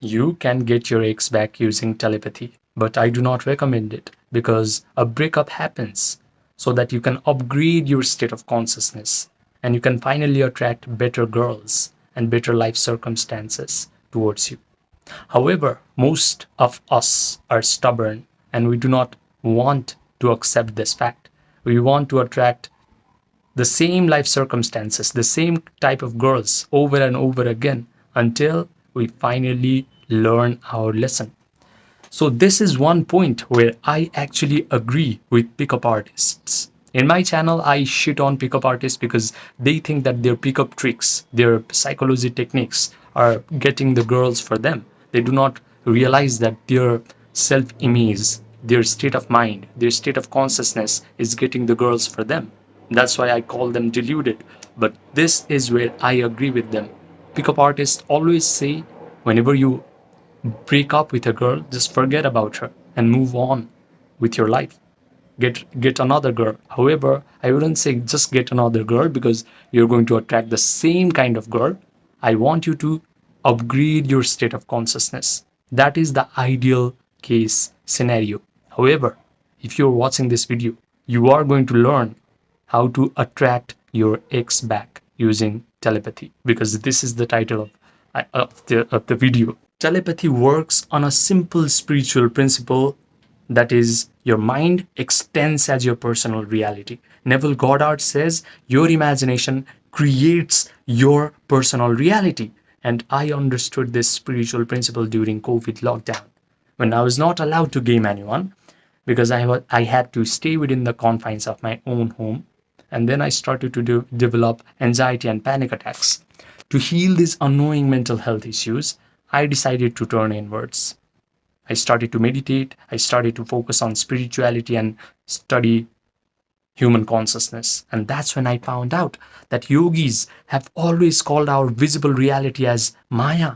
You can get your ex back using telepathy, but I do not recommend it because a breakup happens so that you can upgrade your state of consciousness and you can finally attract better girls and better life circumstances towards you. However, most of us are stubborn and we do not want to accept this fact. We want to attract the same life circumstances, the same type of girls over and over again until we finally learn our lesson. So, this is one point where I actually agree with pickup artists. In my channel, I shit on pickup artists because they think that their pickup tricks, their psychology techniques are getting the girls for them. They do not realize that their self image, their state of mind, their state of consciousness is getting the girls for them. That's why I call them deluded. But this is where I agree with them. Pickup artists always say, whenever you break up with a girl, just forget about her and move on with your life. Get another girl. However, I wouldn't say just get another girl because you're going to attract the same kind of girl. I want you to upgrade your state of consciousness. That is the ideal case scenario. However, if you're watching this video, you are going to learn how to attract your ex back using telepathy, because this is the title of the video. Telepathy works on a simple spiritual principle, that is, your mind extends as your personal reality. Neville Goddard says your imagination creates your personal reality. And I understood this spiritual principle during COVID lockdown when I was not allowed to game anyone because I had to stay within the confines of my own home. And then I started to develop anxiety and panic attacks. To heal these annoying mental health issues, I decided to turn inwards. I started to meditate, I started to focus on spirituality and study human consciousness. And that's when I found out that yogis have always called our visible reality as Maya.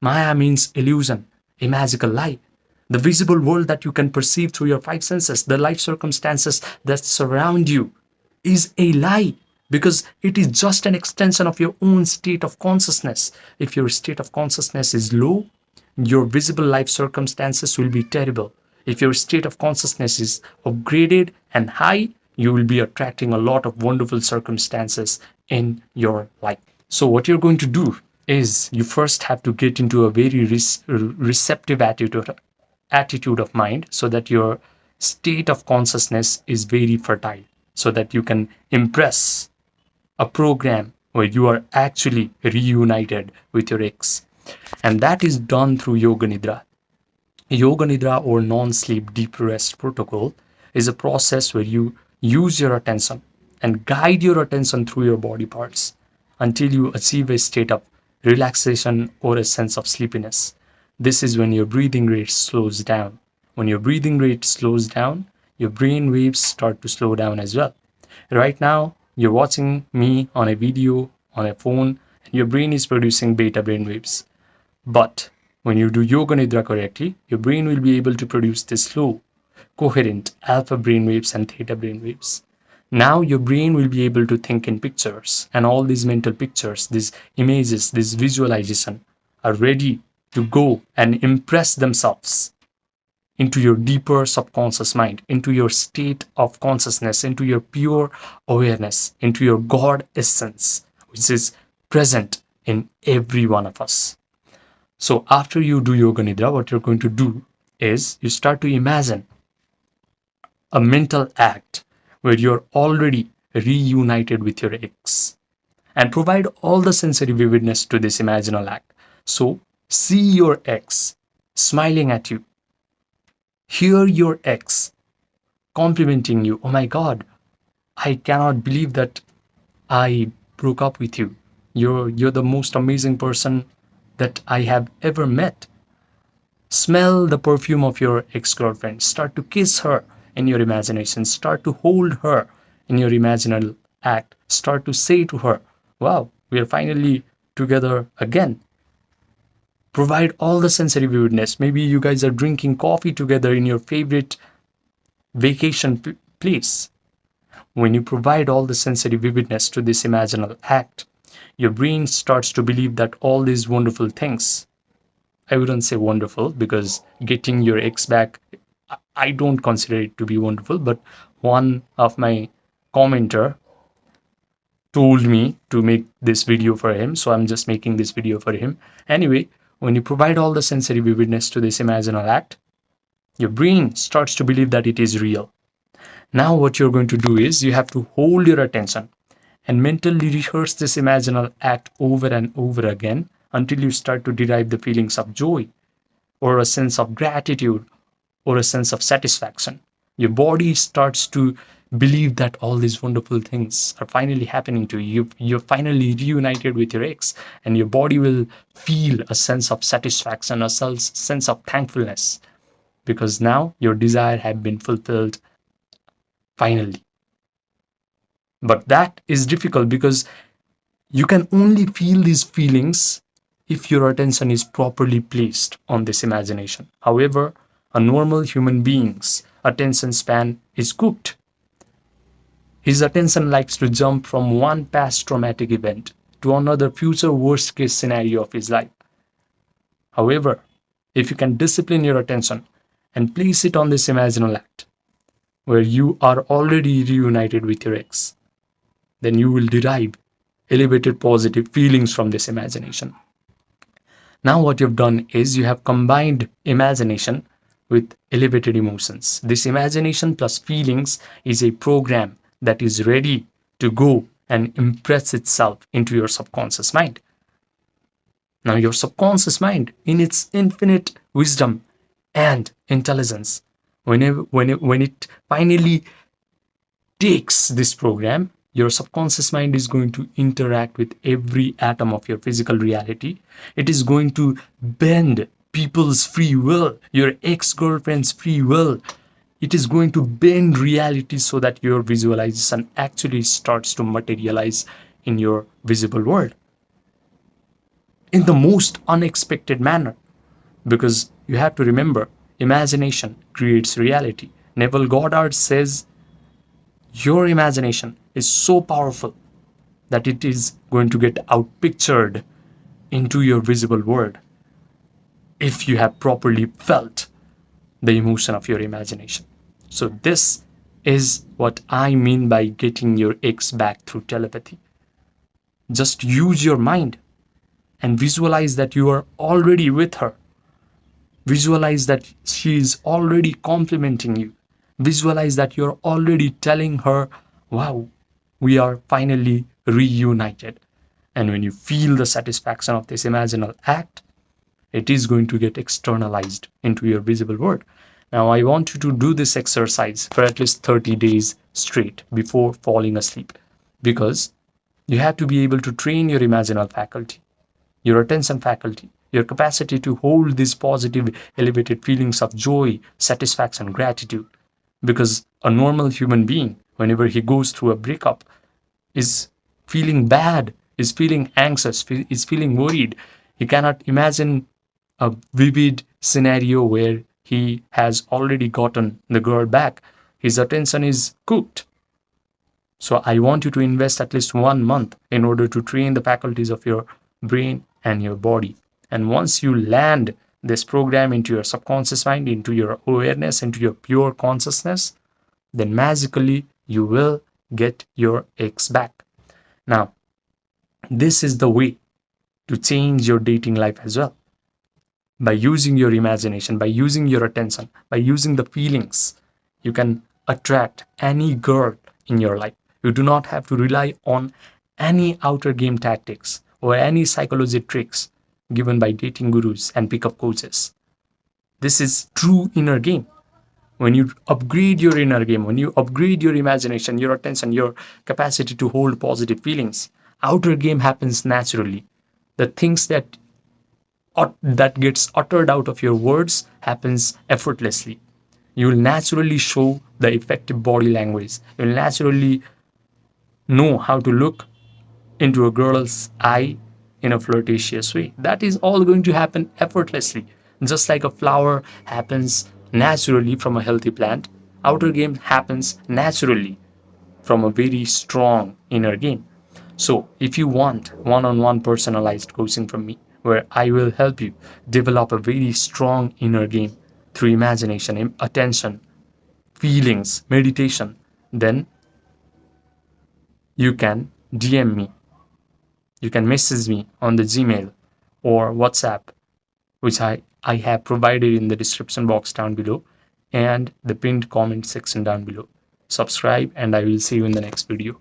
Maya means illusion, a magical lie. The visible world that you can perceive through your five senses, the life circumstances that surround you, is a lie because it is just an extension of your own state of consciousness. If your state of consciousness is low, your visible life circumstances will be terrible. If your state of consciousness is upgraded and high, you will be attracting a lot of wonderful circumstances in your life. So what you're going to do is you first have to get into a very receptive attitude of mind so that your state of consciousness is very fertile, so that you can impress a program where you are actually reunited with your ex. And that is done through Yoga Nidra. Yoga Nidra, or non-sleep deep rest protocol, is a process where you use your attention and guide your attention through your body parts until you achieve a state of relaxation or a sense of sleepiness. This is when your breathing rate slows down. When your breathing rate slows down, your brain waves start to slow down as well. Right now, you're watching me on a video, on a phone, and your brain is producing beta brain waves. But when you do Yoga Nidra correctly, your brain will be able to produce this slow, coherent alpha brain waves and theta brain waves. Now your brain will be able to think in pictures, and all these mental pictures, these images, this visualization are ready to go and impress themselves into your deeper subconscious mind, into your state of consciousness, into your pure awareness, into your God essence, which is present in every one of us. So after you do Yoga Nidra, what you're going to do is you start to imagine a mental act where you're already reunited with your ex and provide all the sensory vividness to this imaginal act. So see your ex smiling at you. Hear your ex complimenting you. Oh my God, I cannot believe that I broke up with you. You're the most amazing person that I have ever met. Smell the perfume of your ex-girlfriend. Start to kiss her in your imagination. Start to hold her in your imaginal act. Start to say to her, wow, we are finally together again. Provide all the sensory vividness. Maybe you guys are drinking coffee together in your favorite vacation place. When you provide all the sensory vividness to this imaginal act, your brain starts to believe that all these wonderful things I wouldn't say wonderful, because getting your ex back, I don't consider it to be wonderful. But one of my commenter told me to make this video for him, so I'm just making this video for him. Anyway, when you provide all the sensory vividness to this imaginal act, your brain starts to believe that it is real. Now what you're going to do is you have to hold your attention and mentally rehearse this imaginal act over and over again until you start to derive the feelings of joy, or a sense of gratitude, or a sense of satisfaction. Your body starts to believe that all these wonderful things are finally happening to you. You're finally reunited with your ex, and your body will feel a sense of satisfaction, a sense of thankfulness, because now your desire had been fulfilled finally. But that is difficult because you can only feel these feelings if your attention is properly placed on this imagination. However, a normal human being's attention span is cooked. His attention likes to jump from one past traumatic event to another future worst case scenario of his life. However, if you can discipline your attention and place it on this imaginal act where you are already reunited with your ex, then you will derive elevated positive feelings from this imagination. Now what you've done is you have combined imagination with elevated emotions. This imagination plus feelings is a program that is ready to go and impress itself into your subconscious mind. Now your subconscious mind, in its infinite wisdom and intelligence, when it finally takes this program, your subconscious mind is going to interact with every atom of your physical reality. It is going to bend people's free will, your ex-girlfriend's free will. It is going to bend reality so that your visualization actually starts to materialize in your visible world in the most unexpected manner. Because you have to remember, imagination creates reality. Neville Goddard says your imagination is so powerful that it is going to get outpictured into your visible world if you have properly felt the emotion of your imagination. So this is what I mean by getting your ex back through telepathy. Just use your mind and visualize that you are already with her. Visualize that she is already complimenting you. Visualize that you're already telling her, wow, we are finally reunited. And when you feel the satisfaction of this imaginal act, it is going to get externalized into your visible world. Now, I want you to do this exercise for at least 30 days straight before falling asleep, because you have to be able to train your imaginal faculty, your attention faculty, your capacity to hold these positive, elevated feelings of joy, satisfaction, gratitude. Because a normal human being, whenever he goes through a breakup, is feeling bad, is feeling anxious, is feeling worried. He cannot imagine a vivid scenario where he has already gotten the girl back. His attention is cooked. So I want you to invest at least 1 month in order to train the faculties of your brain and your body. And once you land this program into your subconscious mind, into your awareness, into your pure consciousness, then magically you will get your ex back. Now, this is the way to change your dating life as well. By using your imagination, by using your attention, by using the feelings, you can attract any girl in your life. You do not have to rely on any outer game tactics or any psychology tricks given by dating gurus and pickup coaches. This is true inner game. When you upgrade your inner game, when you upgrade your imagination, your attention, your capacity to hold positive feelings, outer game happens naturally. The things that gets uttered out of your words happens effortlessly. You will naturally show the effective body language. You will naturally know how to look into a girl's eye in a flirtatious way. That is all going to happen effortlessly. Just like a flower happens naturally from a healthy plant, outer game happens naturally from a very strong inner game. So if you want one-on-one personalized coaching from me, where I will help you develop a very strong inner game through imagination, attention, feelings, meditation, then you can DM me. You can message me on the Gmail or WhatsApp, which I have provided in the description box down below and the pinned comment section down below. Subscribe, and I will see you in the next video.